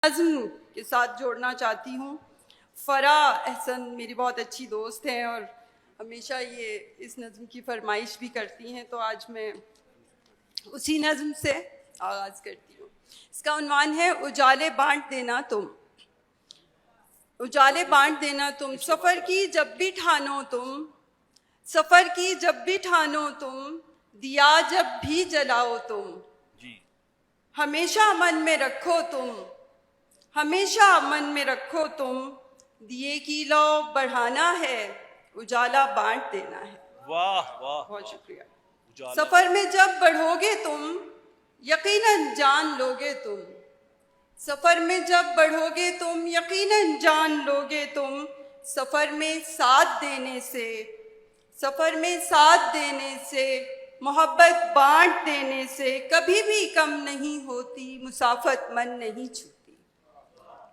नज़्म के साथ जोड़ना चाहती हूँ। फ़रा एहसन मेरी बहुत अच्छी दोस्त हैं और हमेशा ये इस नज़्म की फरमाइश भी करती हैं, तो आज मैं उसी नज़्म से आगाज़ करती हूँ। इसका उन्वान है उजाले बांट देना तुम। उजाले बांट देना तुम, सफ़र की जब भी ठानो तुम, सफ़र की जब भी ठानो तुम, दिया जब भी जलाओ तुम, हमेशा मन में रखो तुम, हमेशा मन में रखो तुम, दिए की लौ बढ़ाना है, उजाला बांट देना है। वाह वाह, बहुत शुक्रिया। उजाला। सफर में जब बढ़ोगे तुम, यकीनन जान लोगे तुम, सफर में जब बढ़ोगे तुम, यकीनन जान लोगे तुम, सफर में साथ देने से, सफर में साथ देने से, मोहब्बत बांट देने से कभी भी कम नहीं होती, मुसाफत मन नहीं छूती।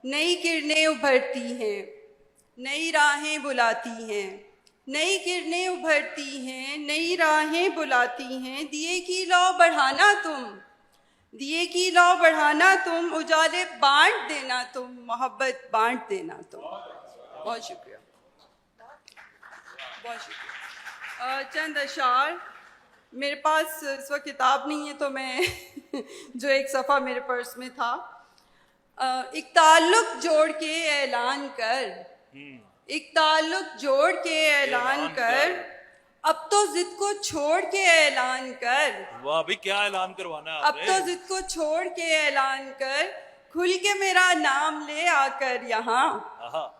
नई किरणें उभरती हैं, नई राहें बुलाती हैं, नई किरणें उभरती हैं, नई राहें बुलाती हैं, दिए की लौ बढ़ाना तुम, दिए की लौ बढ़ाना तुम, उजाले बांट देना तुम, मोहब्बत बांट देना तुम। बहुत शुक्रिया, बहुत शुक्रिया। चंद अशार, मेरे पास इस वक्त किताब नहीं है तो मैं जो एक सफ़ा मेरे पर्स में था, एक ताल्लुक जोड़ के ऐलान कर, एक ताल्लुक जोड़ के ऐलान कर, अब तो जिद को छोड़ के ऐलान कर। वाह भाई, क्या ऐलान करवाना है अब तो जिद को छोड़ के ऐलान कर, खुल के मेरा नाम ले आकर यहाँ,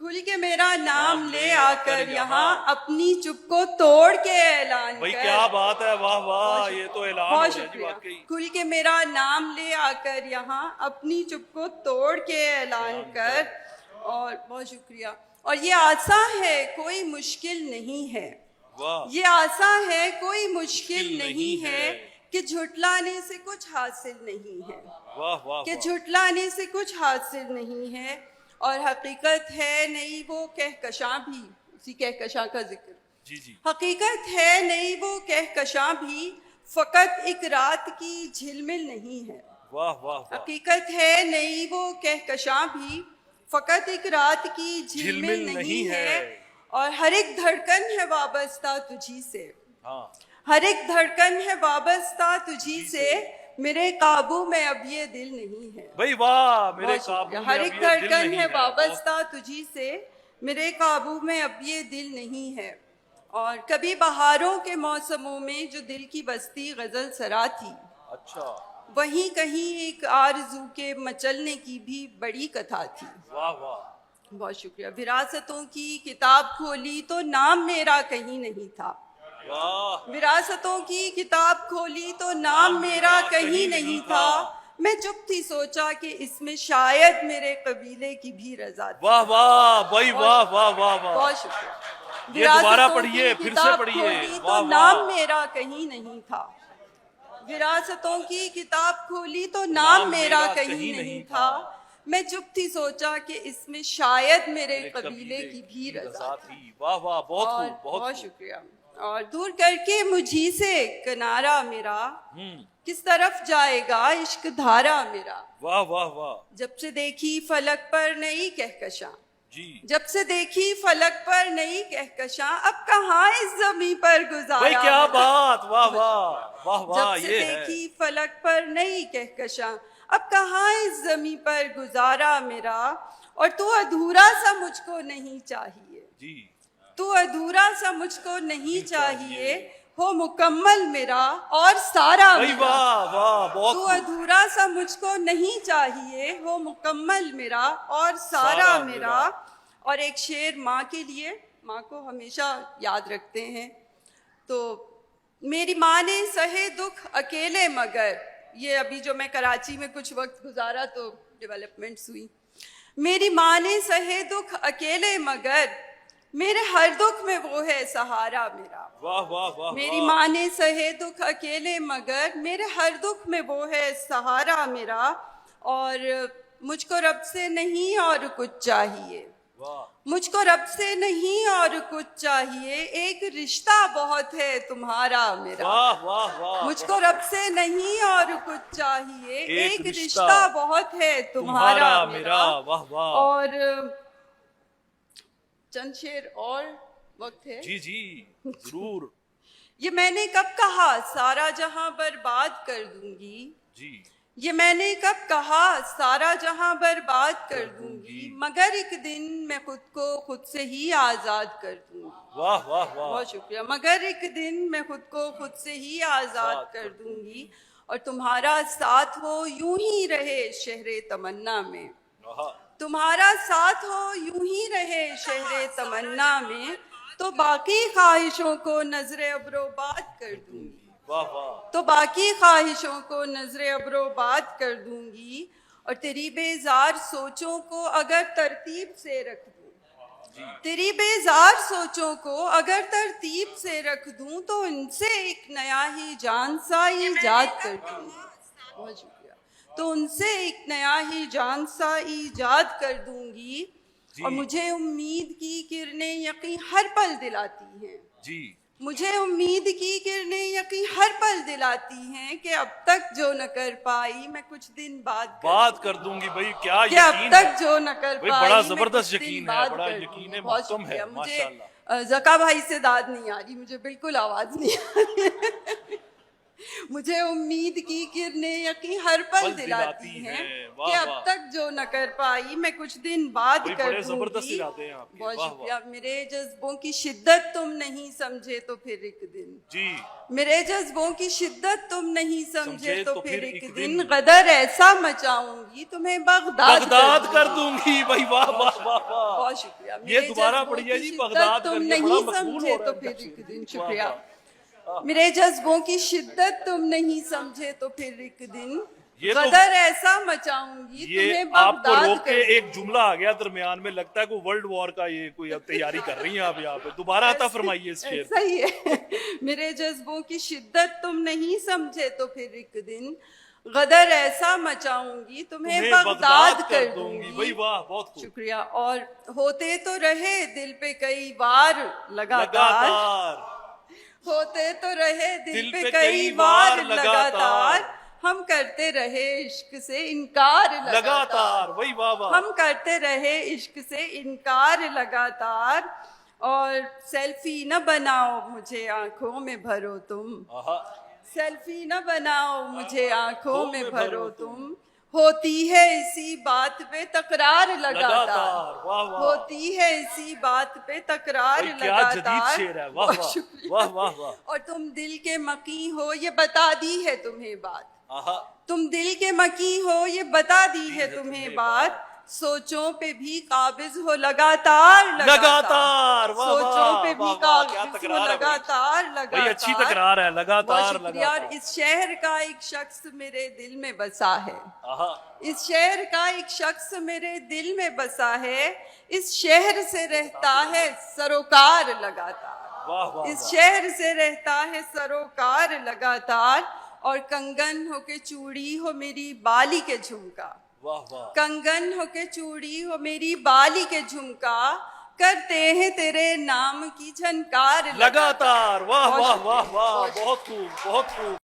खुल के मेरा नाम ले आकर यहाँ, अपनी चुप को तोड़ के ऐलान भाई कर। क्या बात है, वाह वाह, ये तो ऐलान हो बहुत गया जी शुक्रिया। वाकई। खुल के मेरा नाम ले आकर यहाँ, अपनी चुप को तोड़ के ऐलान कर। और बहुत शुक्रिया। और ये आसा है कोई मुश्किल नहीं है, वाह, ये आसा है कोई मुश्किल नहीं है, कि झुटलाने से कुछ हासिल नहीं है, वाह वाह, कि झुटलाने से कुछ हासिल नहीं है। और हकीकत है नहीं वो कहकशां भी, उसी कहकशां का जिक्र, जी जी, हकीकत है नहीं वो कहकशां भी, फकत एक रात की झिलमिल नहीं है। वाह वाह वाह, हकीकत है नहीं वो कहकशां भी, फकत एक रात की झिलमिल नहीं है। और हर एक धड़कन है वाबस्ता तुझी से, हाँ, हर एक धड़कन है वाबस्ता तुझी से, मेरे काबू में अब ये दिल नहीं है। भाई वाह, मेरे काबू में हर अब एक ये दिल धड़कन नहीं है है। वाबस्ता तुझी से, मेरे काबू में अब ये दिल नहीं है। और कभी बहारों के मौसमों में जो दिल की बस्ती गजल सरा थी, अच्छा, वहीं कहीं एक आरज़ू के मचलने की भी बड़ी कथा थी। वाह वाह, बहुत शुक्रिया। विरासतों की किताब खोली तो नाम मेरा कहीं नहीं था, वाह, विरासतों की किताब खोली तो नाम मेरा कहीं नहीं था, मैं चुप थी सोचा कि इसमें शायद मेरे कबीले की भी रजा थी। वाह वाह, भाई वाह वाह वाह वाह, बहुत शुक्रिया। ये दोबारा विरासतों पढ़िए, की फिर से किताब पढ़िए। खोली वाह तो वाह, नाम मेरा कहीं नहीं था, विरासतों की किताब खोली तो नाम मेरा कहीं नहीं था, मैं चुप थी सोचा कि इसमें शायद मेरे कबीले की भी रजा थी। वाह वाह, बहुत और खूब, बहुत बहुत खूब। शुक्रिया। और दूर करके मुझी से किनारा मेरा, किस तरफ जाएगा इश्क धारा मेरा, वाह वाह वाह, जब से देखी फलक पर नई कहकशां, जी, जब से देखी फलक पर नई कहकशां, अब कहाँ इस जमी पर गुजारा भाई क्या मेरा। बात, वाह वाह वाह वाह, जब से ये है देखी फलक पर नई कहकशां, अब कहाँ इस जमी पर गुजारा मेरा। और तू अधूरा सा मुझको नहीं चाहिए, जी, तू अधूरा सा मुझको नहीं चाहिए, हो मुकम्मल मेरा और सारा भाई मेरा। वाह वाह, बहुत तू खूब। अधूरा सा मुझको नहीं चाहिए, हो मुकम्मल मेरा और सारा मेरा। और एक शेर माँ के लिए, माँ को हमेशा याद रखते हैं, तो मेरी माँ ने सहे दुख अकेले मगर, ये अभी जो मैं कराची में कुछ वक्त गुजारा तो डेवलपमेंट्स हुई, मेरी माँ ने सहे दुख अकेले मगर, मेरे हर दुख में वो है सहारा मेरा। वाह वाह वाह, मेरी माँ ने सहे दुख अकेले मगर, मेरे हर दुख में वो है सहारा मेरा। और मुझको रब से नहीं और कुछ चाहिए, वाह मुझको रब से नहीं और कुछ चाहिए, एक रिश्ता बहुत है तुम्हारा मेरा। वाह वाह वाह मुझको रब से नहीं और कुछ चाहिए, एक एक रिश्ता रिश्ता बहुत है तुम्हारा मेरा। वाह वाह और चंद शेर और वक्त है। जी जी जरूर ये मैंने कब कहा सारा जहां बर्बाद कर दूंगी, जी ये मैंने कब कहा सारा जहां बर्बाद कर दूंगी, मगर एक दिन मैं खुद को खुद से ही आजाद कर दूंगी। वाह वाह वाह बहुत शुक्रिया। मगर एक दिन मैं खुद को खुद से ही आजाद कर दूंगी, और तुम्हारा साथ हो यूं ही रहे शहरे तमन्ना में, आहा, तुम्हारा साथ हो यूं ही रहे शहरे तमन्ना में, तो बाकी ख्वाहिशों को नजरे अब्रोबाद कर दूंगी, वाह वाह तो बाकी ख्वाहिशों को नजरे अब्रोबाद कर दूंगी, और तेरी बेजार सोचों को अगर तरतीब से रख दूं, तेरी बेजार सोचों को अगर तरतीब से रख दूं, तो उनसे एक नया ही जान सा ईजाद कर दूंगी। बहुत शुक्रिया। तो उनसे एक नया ही जान सा ईजाद कर दूंगी, और मुझे उम्मीद की किरणें यकीन हर पल दिलाती हैं, जी मुझे उम्मीद की किरणें यकीन हर पल दिलाती हैं कि अब तक जो न कर पाई मैं कुछ दिन बाद बात कर दूंगी भाई। क्या कि अब यकीन तक है जो न कर भाई, पाई बड़ा मैं जबरदस्त कुछ दिन यकीन है, बाद बड़ा कर यकीन दूंगी। है, बहुत महकम है, शुक्रिया। मुझे माशाल्लाह। जका भाई से दाद नहीं आ रही, मुझे बिल्कुल आवाज नहीं आ रही। मुझे उम्मीद की किरणें यकीन हर पल पल दिलाती दिलाती हैं हैं। कि वाह, अब वाह। तक जो न कर पाई मैं कुछ दिन बाद भाई, कर बड़े जबरदस्त दूंगी। इरादे हैं आपके। बहुत वाह, शुक्रिया। मेरे जज्बों की शिद्दत तुम नहीं समझे तो फिर एक दिन, जी मेरे जज्बों की शिद्दत तुम नहीं समझे समझे तो फिर एक दिन, दिन गदर ऐसा मचाऊंगी तुम्हें बगदाद बगदाद कर दूंगी। दूंगी भाई। वाह वाह वाह वाह बहुत शुक्रिया। ये मेरे दोबारा जज्बों पढ़िए की जी, शिद्दत बगदाद तुम करके बड़ा नहीं मकबूल समझे हो रहा तो है। फिर एक दिन। वाह, शुक्रिया। वाह। मेरे जज्बों की शिद्दत तुम नहीं समझे तो फिर एक दिन, ये तो- गदर ऐसा मचाऊंगी ये तुम्हें आपको बगदाद रोक के कर एक जुमला आ गया दरमियान में, लगता है कोई वर्ल्ड वॉर का ये कोई अब तैयारी कर रही हैं आप यहाँ पे। दोबारा आता फरमाइए इस शेर को। सही है। मेरे जज्बों की शिद्दत तुम नहीं समझे तो फिर एक दिन, गदर ऐसा मचाऊंगी तुम्हें बगदाद कर दूंगी। भाई वाह, बहुत खूब। शुक्रिया। और होते तो रहे दिल पे कई वार लगातार, लगातार होते तो रहे दिल पे कई बार लगातार, हम करते रहे इश्क से इनकार लगातार वही वाह वाह। हम करते रहे इश्क से इनकार लगातार, और सेल्फी न बनाओ मुझे आंखों में भरो तुम, आहा, सेल्फी न बनाओ मुझे आंखों में भरो तुम, होती है इसी बात पे तकरार लगातार, वाह वाह। होती है इसी बात पे तकरार भाई, क्या जदीद लगातार। शेर है। वाह वाह शुक्रिया। वाह वाह वाह। और तुम दिल के मकी हो ये बता दी है तुम्हें बात, आहा, तुम दिल के मकी हो ये बता दी है है तुम्हें तुम्हें बात, सोचों पे भी काबिज हो लगातार लगातार वाह सोचों पे भी वाह, वाह, क्या काबिज हो तकरार है भाई। लगातार भाई अच्छी लगातार। तकरार है, लगातार बहुत शुक्रिया। और लगातार। इस शहर का एक शख्स मेरे दिल में बसा है, आहा, इस शहर का एक शख्स मेरे दिल में बसा है, इस शहर से रहता है सरोकार लगातार, वाह वाह इस वाह। शहर से रहता है सरोकार लगातार, और कंगन हो के चूड़ी हो मेरी बाली के झुमका, वाह वाह। कंगन हो के चूड़ी हो मेरी बाली के झुमका, करते हैं तेरे नाम की झनकार लगातार वाह बहुत वाह शुक्रिया, वाह वाह। बहुत बहुत खूब बहुत खूब।